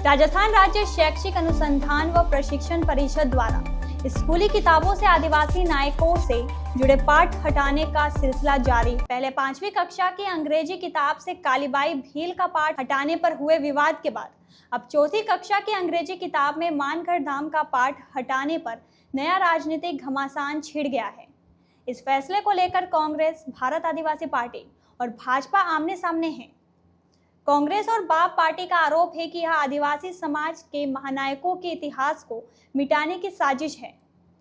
राजस्थान राज्य शैक्षिक अनुसंधान व प्रशिक्षण परिषद द्वारा स्कूली किताबों से आदिवासी नायकों से जुड़े पाठ हटाने का सिलसिला जारी। पहले 5वीं कक्षा की अंग्रेजी किताब से कालीबाई भील का पाठ हटाने पर हुए विवाद के बाद अब 4वीं कक्षा की अंग्रेजी किताब में मानगढ़ धाम का पाठ हटाने पर नया राजनीतिक घमासान छिड़ गया है। इस फैसले को लेकर कांग्रेस, भारत आदिवासी पार्टी और भाजपा आमने सामने हैं। कांग्रेस और बाप पार्टी का आरोप है कि यह आदिवासी समाज के महानायकों के इतिहास को मिटाने की साजिश है,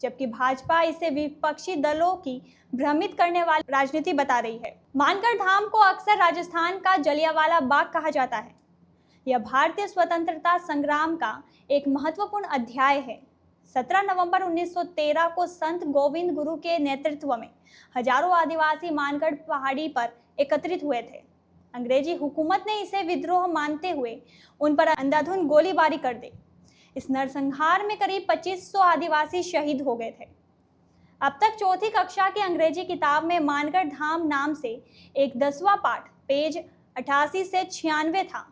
जबकि भाजपा इसे विपक्षी दलों की भ्रमित करने वाली राजनीति बता रही है। मानगढ़ धाम को अक्सर राजस्थान का जलियांवाला बाग कहा जाता है। यह भारतीय स्वतंत्रता संग्राम का एक महत्वपूर्ण अध्याय है। 17 नवंबर 1913 को संत गोविंद गुरु के नेतृत्व में हजारों आदिवासी मानगढ़ पहाड़ी पर एकत्रित हुए थे। अंग्रेजी हुकूमत ने इसे विद्रोह मानते हुए उन पर अंधाधुंध गोलीबारी कर दी। इस नरसंहार में करीब 2500 आदिवासी शहीद हो गए थे। अब तक 4वीं कक्षा की अंग्रेजी किताब में मानगढ़ धाम नाम से एक 10वां पाठ पेज 88 से 96 था,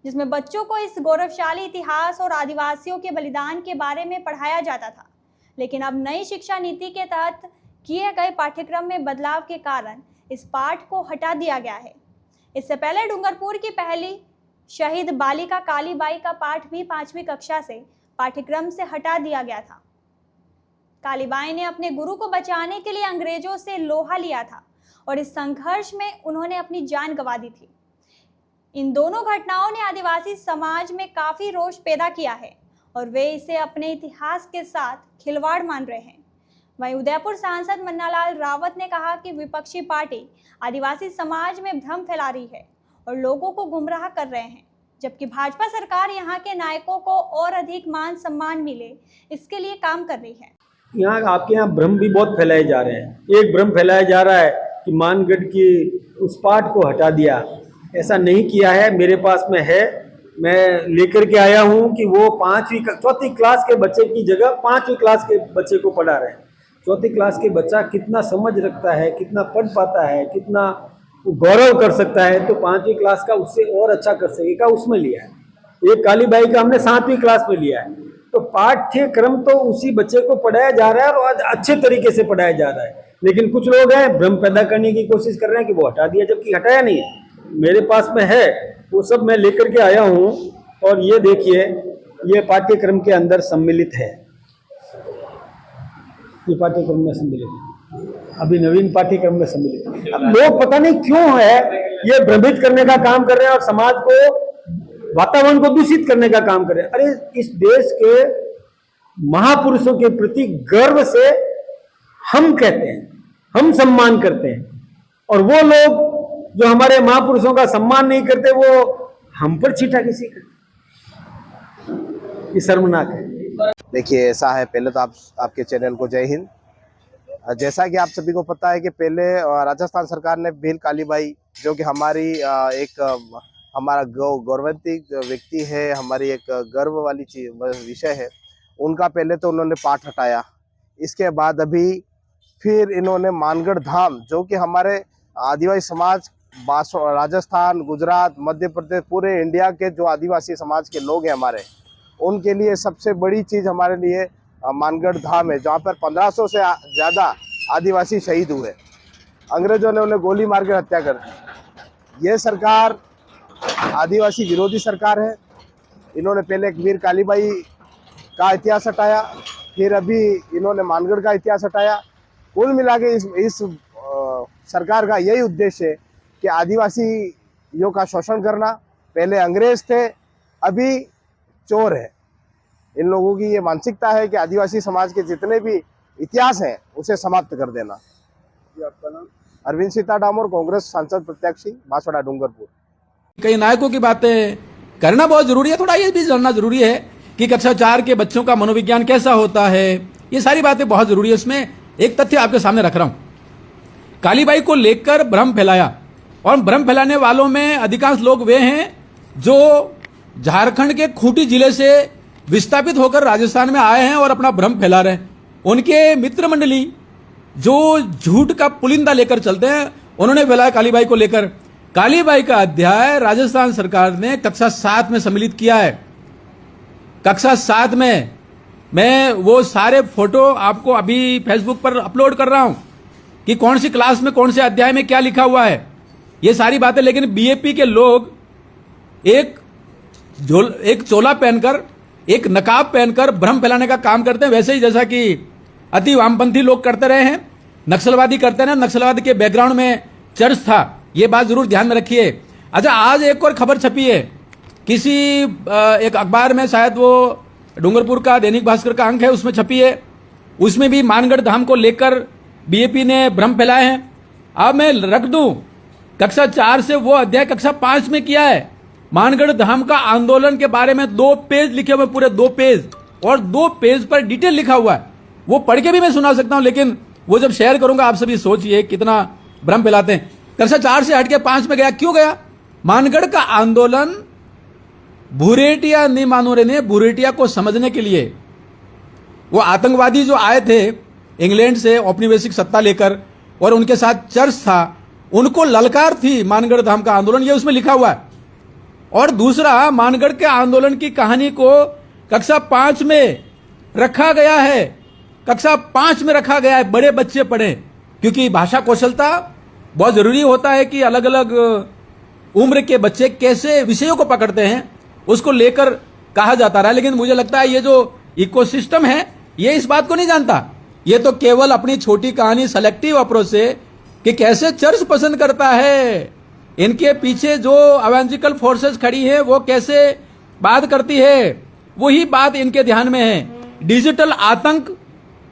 जिसमें बच्चों को इस गौरवशाली इतिहास और आदिवासियों के बलिदान के बारे में पढ़ाया जाता था। लेकिन अब नई शिक्षा नीति के तहत किए गए पाठ्यक्रम में बदलाव के कारण इस पाठ को हटा दिया गया है। इससे पहले डूंगरपुर की पहली शहीद बालिका कालीबाई का पाठ भी 5वीं कक्षा से पाठ्यक्रम से हटा दिया गया था। कालीबाई ने अपने गुरु को बचाने के लिए अंग्रेजों से लोहा लिया था और इस संघर्ष में उन्होंने अपनी जान गंवा दी थी। इन दोनों घटनाओं ने आदिवासी समाज में काफी रोष पैदा किया है और वे इसे अपने इतिहास के साथ खिलवाड़ मान रहे हैं। वहीं उदयपुर सांसद मन्नालाल रावत ने कहा कि विपक्षी पार्टी आदिवासी समाज में भ्रम फैला रही है और लोगों को गुमराह कर रहे हैं, जबकि भाजपा सरकार यहाँ के नायकों को और अधिक मान सम्मान मिले इसके लिए काम कर रही है। यहाँ आपके यहाँ भ्रम भी बहुत फैलाए जा रहे हैं। एक भ्रम फैलाया जा रहा है कि मानगढ़ की उस पाठ को हटा दिया। ऐसा नहीं किया है, मेरे पास में है, मैं लेकर के आया हूँ कि वो 4वीं क्लास के बच्चे की जगह 5वीं क्लास के बच्चे को पढ़ा रहे हैं। 4वीं क्लास के बच्चा कितना समझ रखता है, कितना पढ़ पाता है, कितना गौरव कर सकता है, तो 5वीं क्लास का उससे और अच्छा कर सकेगा, उसमें लिया है। एक कालीबाई का हमने 7वीं क्लास में लिया है। तो पाठ्यक्रम तो उसी बच्चे को पढ़ाया जा रहा है और अच्छे तरीके से पढ़ाया जा रहा है। लेकिन कुछ लोग हैं भ्रम पैदा करने की कोशिश कर रहे हैं कि वो हटा दिया, जबकि हटाया नहीं है। मेरे पास में है, वो सब मैं लेकर के आया हूँ और ये देखिए, ये पाठ्यक्रम के अंदर सम्मिलित है। ये पाठ्यक्रम में सम्मिलित है, अभी नवीन पाठ्यक्रम में सम्मिलित है। अब लोग पता नहीं क्यों है ये भ्रमित करने का काम कर रहे हैं और समाज को, वातावरण को दूषित करने का काम कर रहे हैं। अरे इस देश के महापुरुषों के प्रति गर्व से हम कहते हैं, हम सम्मान करते हैं, और वो लोग जो हमारे महापुरुषों का सम्मान नहीं करते वो हम पर छीटा किसी का, ये शर्मनाक है। देखिए, ऐसा है, पहले तो आपके चैनल को जय हिंद। जैसा कि आप सभी को पता है कि पहले राजस्थान सरकार ने भील कालीबाई, जो कि हमारी हमारा गौरवान्वित व्यक्ति है, हमारी एक गर्व वाली विषय है, उनका पहले तो उन्होंने पाठ हटाया। इसके बाद अभी फिर इन्होंने मानगढ़ धाम, जो कि हमारे आदिवासी समाज राजस्थान, गुजरात, मध्य प्रदेश, पूरे इंडिया के जो आदिवासी समाज के लोग हैं हमारे, उनके लिए सबसे बड़ी चीज़ हमारे लिए मानगढ़ धाम है, जहाँ पर 1500 से ज़्यादा आदिवासी शहीद हुए। अंग्रेजों ने उन्हें गोली मार कर हत्या कर दी। ये सरकार आदिवासी विरोधी सरकार है। इन्होंने पहले वीर कालीबाई का इतिहास हटाया, फिर अभी इन्होंने मानगढ़ का इतिहास हटाया। कुल मिला के इस सरकार का यही उद्देश्य है कि आदिवासियों का शोषण करना। पहले अंग्रेज थे, अभी चोर है। इन लोगों की ये मानसिकता है कि आदिवासी समाज के जितने भी इतिहास हैं उसे समाप्त कर देना। आपका नाम? अरविंद सीता डामोर, कांग्रेस सांसद प्रत्याशी, बांसवाड़ा डूंगरपुर। कई नायकों की बातें करना बहुत जरूरी है, थोड़ा ये भी जानना जरूरी है कि कक्षा 4 के बच्चों का मनोविज्ञान कैसा होता है। ये सारी बातें बहुत जरूरी है। इसमें एक तथ्य आपके सामने रख रहा हूं। कालीबाई को लेकर भ्रम फैलाया, और भ्रम फैलाने वालों में अधिकांश लोग वे हैं जो झारखंड के खूंटी जिले से विस्थापित होकर राजस्थान में आए हैं और अपना भ्रम फैला रहे हैं। उनके मित्र मंडली जो झूठ का पुलिंदा लेकर चलते हैं, उन्होंने फैलाया कालीबाई को लेकर। कालीबाई का अध्याय राजस्थान सरकार ने कक्षा 7 में सम्मिलित किया है। कक्षा 7 में मैं वो सारे फोटो आपको अभी फेसबुक पर अपलोड कर रहा हूं कि कौन सी क्लास में कौन से अध्याय में क्या लिखा हुआ है, ये सारी बातें। लेकिन बीएपी के लोग एक चोला पहनकर, एक नकाब पहनकर भ्रम फैलाने का काम करते हैं, वैसे ही जैसा कि अति वामपंथी लोग करते रहे हैं, नक्सलवादी करते रहे। नक्सलवादी के बैकग्राउंड में चर्च था, ये बात जरूर ध्यान में रखिए। अच्छा, आज एक और खबर छपी है किसी एक अखबार में, शायद वो डूंगरपुर का दैनिक भास्कर का अंक है, उसमें छपी है। उसमें भी मानगढ़ धाम को लेकर बीएपी ने भ्रम फैलाए हैं। अब मैं रख दूं, कक्षा 4 से वो अध्याय कक्षा 5 में किया है। मानगढ़ धाम का आंदोलन के बारे में 2 पेज लिखे हुए, पूरे 2 पेज, और 2 पेज पर डिटेल लिखा हुआ है। वो पढ़ के भी मैं सुना सकता हूं, लेकिन वो जब शेयर करूंगा आप सभी सोचिए कितना भ्रम फैलाते हैं। कक्षा 4 से हट के 5 में गया, क्यों गया? मानगढ़ का आंदोलन भूरेटिया नहीं मानो रे ने भूरेटिया को समझने के लिए, वो आतंकवादी जो आए थे इंग्लैंड से औपनिवेशिक सत्ता लेकर और उनके साथ चर्च था, उनको ललकार थी मानगढ़ धाम का आंदोलन, ये उसमें लिखा हुआ है। और दूसरा, मानगढ़ के आंदोलन की कहानी को कक्षा 5 में रखा गया है, कक्षा 5 में रखा गया है, बड़े बच्चे पढ़े, क्योंकि भाषा कौशलता बहुत जरूरी होता है कि अलग अलग उम्र के बच्चे कैसे विषयों को पकड़ते हैं, उसको लेकर कहा जाता रहा। लेकिन मुझे लगता है ये जो इकोसिस्टम है ये इस बात को नहीं जानता, ये तो केवल अपनी छोटी कहानी सेलेक्टिव अप्रोच से कि कैसे चर्च पसंद करता है, इनके पीछे जो अवेंजिकल फोर्सेस खड़ी है वो कैसे बात करती है, वही बात इनके ध्यान में है। डिजिटल आतंक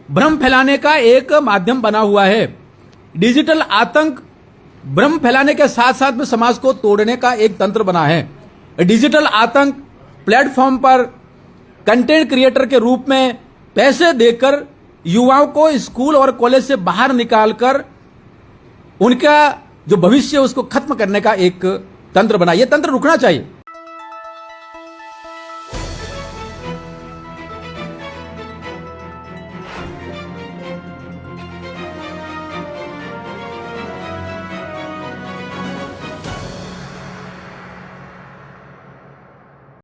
भ्रम फैलाने का एक माध्यम बना हुआ है। डिजिटल आतंक भ्रम फैलाने के साथ साथ में समाज को तोड़ने का एक तंत्र बना है। डिजिटल आतंक प्लेटफॉर्म पर कंटेंट क्रिएटर के रूप में पैसे देकर युवाओं को स्कूल और कॉलेज से बाहर निकालकर उनका जो भविष्य उसको खत्म करने का एक तंत्र बना। यह तंत्र रुकना चाहिए।